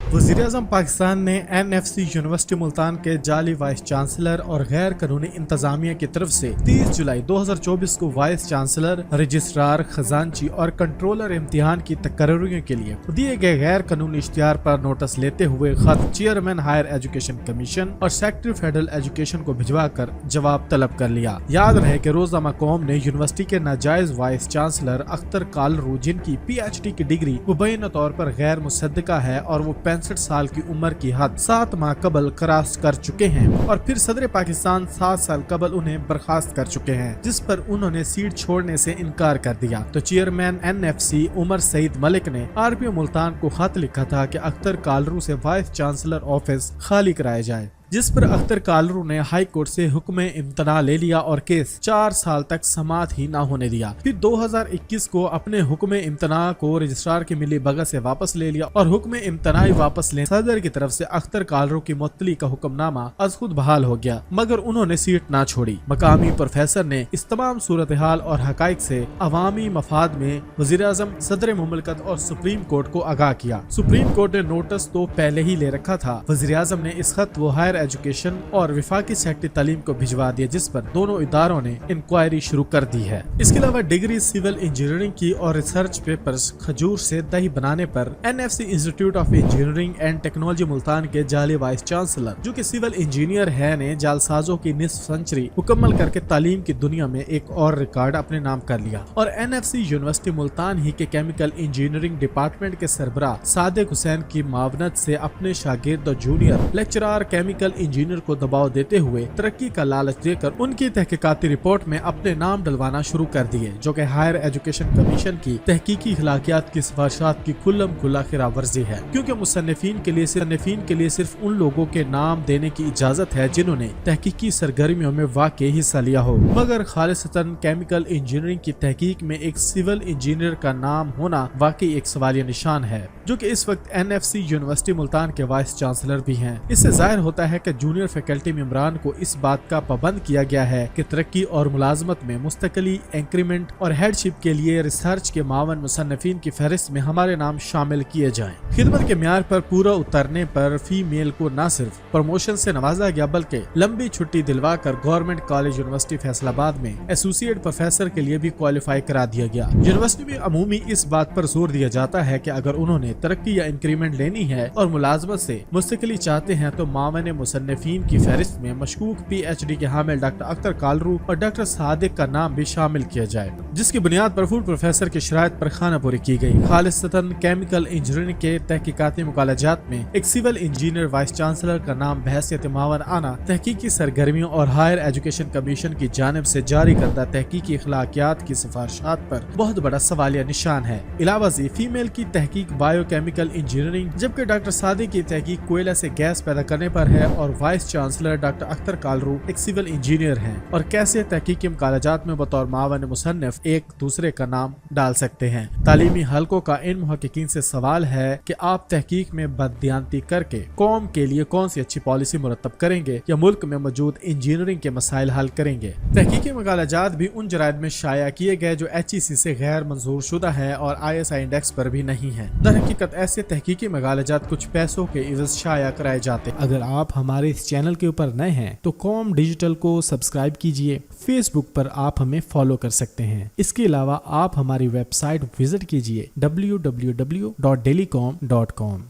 वज़ीर-ए-आज़म पाकिस्तान ने NFC university Multan के जाली वाइस चांसलर और गैर कानूनी इंतजामिया की तरफ से 30 जुलाई 2024 को वाइस चांसलर, रजिस्ट्रार, खजांची और कंट्रोलर इम्तिहान की तकर्रियों के लिए दिए गए गैर कानूनी इश्तिहार पर नोटिस लेते हुए खत चेयरमैन हायर एजुकेशन कमीशन और सेक्रेटरी फेडरल एजुकेशन को भिजवा कर जवाब तलब कर लिया। याद रहे कि रोजनामा कौम ने यूनिवर्सिटी के नाजायज वाइस चांसलर अख्तर कालरू, जिनकी PhD की डिग्री मुबैना तौर पर गैर मुसद्दका है और वो 65 साल की उम्र की हद 7 माह कबल क्रॉस कर चुके हैं, और फिर सदर पाकिस्तान 7 साल कबल उन्हें बर्खास्त कर चुके हैं, जिस पर उन्होंने सीट छोड़ने से इनकार कर दिया। तो चेयरमैन NFC उमर सईद मलिक ने RPO मुल्तान को खत लिखा था कि अख्तर कालरू से वाइस चांसलर ऑफिस खाली कराया जाए, जिस पर अख्तर कालरू ने हाई कोर्ट से हुक्म इम्तना ले लिया और केस 4 साल तक समाअत ही ना होने दिया। फिर 2021 को अपने हुक्म इम्तना को रजिस्ट्रार की मिली भगत से वापस ले लिया और हुक्म इम्तनाई वापस ले सदर की तरफ से अख्तर कालरू की मुअत्तली का हुक्मनामा अज खुद बहाल हो गया, मगर उन्होंने सीट ना छोड़ी। मकामी प्रोफेसर ने इस तमाम सूरत हाल और हकाइक से अवामी मफाद में वज़ीर-ए-आज़म, सदर मुमलकत और सुप्रीम कोर्ट को आगाह किया। सुप्रीम कोर्ट ने नोटिस तो पहले ही ले रखा था। वज़ीर-ए-आज़म ने इस खत वो हायर एजुकेशन और विफाकी सेक्रेटरी तालीम को भिजवा दिया, जिस पर दोनों इदारों ने इंक्वायरी शुरू कर दी है। इसके अलावा डिग्री सिविल इंजीनियरिंग की और रिसर्च पेपर्स खजूर से दही बनाने पर NFC institute of engineering and technology Multan के जाली वाइस चांसलर, जो कि सिविल इंजीनियर है, ने जालसाजों की निस्फ सेंचुरी मुकम्मल करके तालीम की दुनिया में एक और रिकॉर्ड अपने नाम कर लिया। और NFC यूनिवर्सिटी मुल्तान ही के केमिकल इंजीनियरिंग डिपार्टमेंट के सरबराह सादिक हुसैन की मावनत से अपने शागिर्द और जूनियर लेक्चरार केमिकल इंजीनियर को दबाव देते हुए तरक्की का लालच देकर उनकी तहकीकाती रिपोर्ट में अपने नाम डलवाना शुरू कर दिए, जो कि हायर एजुकेशन कमीशन की तहकीकी अखलाकियात की सिफारिशात की खुल्लम खुल्ला खिलाफ वर्जी है, क्योंकि मुसन्निफीन के लिए सिर्फ उन लोगों के नाम देने की इजाजत है जिन्होंने तहकीकी सरगर्मियों में वाकई हिस्सा लिया हो, मगर खालिसतन केमिकल इंजीनियरिंग की तहकीक में एक सिविल इंजीनियर का नाम होना वाकई एक सवालिया निशान है, जो कि इस वक्त NFC यूनिवर्सिटी मुल्तान के वाइस चांसलर भी हैं। इससे जाहिर होता है कि जूनियर फैकल्टी मेंबरान को इस बात का पाबंद किया गया है कि तरक्की और मुलाजमत में मुस्तकली, इंक्रीमेंट और हेडशिप के लिए रिसर्च के मावन मुसन्निफीन की फहरिस्त में हमारे नाम शामिल किए जाएं। खिदमत के म्यार पर पूरा उतरने पर फीमेल को न सिर्फ प्रमोशन से नवाजा गया, बल्कि लंबी छुट्टी दिलवा कर गवर्नमेंट कॉलेज यूनिवर्सिटी फैसलाबाद में एसोसिएट प्रोफेसर के लिए भी क्वालिफाई करा दिया गया। यूनिवर्सिटी में अमूमी इस बात पर जोर दिया जाता है कि अगर उन्होंने तरक्की या इंक्रीमेंट लेनी है और मुलाजमत से मुस्तकिली चाहते हैं तो मावन मुसन्निफीन की फहरिस्त में मशकूक PhD के हामिल डॉक्टर अख्तर कालरू और डॉक्टर सादिक का नाम भी शामिल किया जाए, जिसकी बुनियाद पर फूड प्रोफेसर की शराइत पर खानापुरी की गई। खालिसतन केमिकल इंजीनियरिंग के तहकीकाती मुकालजात में एक सिविल इंजीनियर वाइस चांसलर का नाम बहैसियत मावन आना तहकीकी सरगर्मियों और हायर एजुकेशन कमीशन की जानिब से जारी करदा तहकीकी अखलाकियात की सिफारिशात पर बहुत बड़ा सवालिया निशान है। इलावा से फीमेल की तहकीक बायोकेमिकल इंजीनियरिंग, जबकि डॉक्टर सादिक की तहकीक कोयला से गैस पैदा करने पर है, और वाइस चांसलर डॉक्टर अख्तर कालरू एक सिविल इंजीनियर हैं, और कैसे तहकीकी मुकालजात में बतौर मावन मुसन्निफ एक दूसरे का नाम डाल सकते हैं। तालीमी हलकों का इन मुहक्किकीन से सवाल है कि आप तहकीक में बददियानती करके कौम के लिए कौन सी अच्छी पॉलिसी मुरतब करेंगे या मुल्क में मौजूद इंजीनियरिंग के मसाइल हल करेंगे। तहकीकी मुकालजात भी उन जराइद में शाया किए गए जो HEC से गैर मंजूर शुदा है और ISI इंडेक्स पर भी नहीं है। दरहकीकत ऐसे तहकीकी मुकालजात कुछ पैसों के इवज़ शाया कराए जाते। अगर आप हमारे इस चैनल के ऊपर नए हैं तो कॉम डिजिटल को सब्सक्राइब कीजिए। फेसबुक पर आप हमें फॉलो कर सकते हैं। इसके अलावा आप हमारी वेबसाइट विजिट कीजिए www.dailycom.com।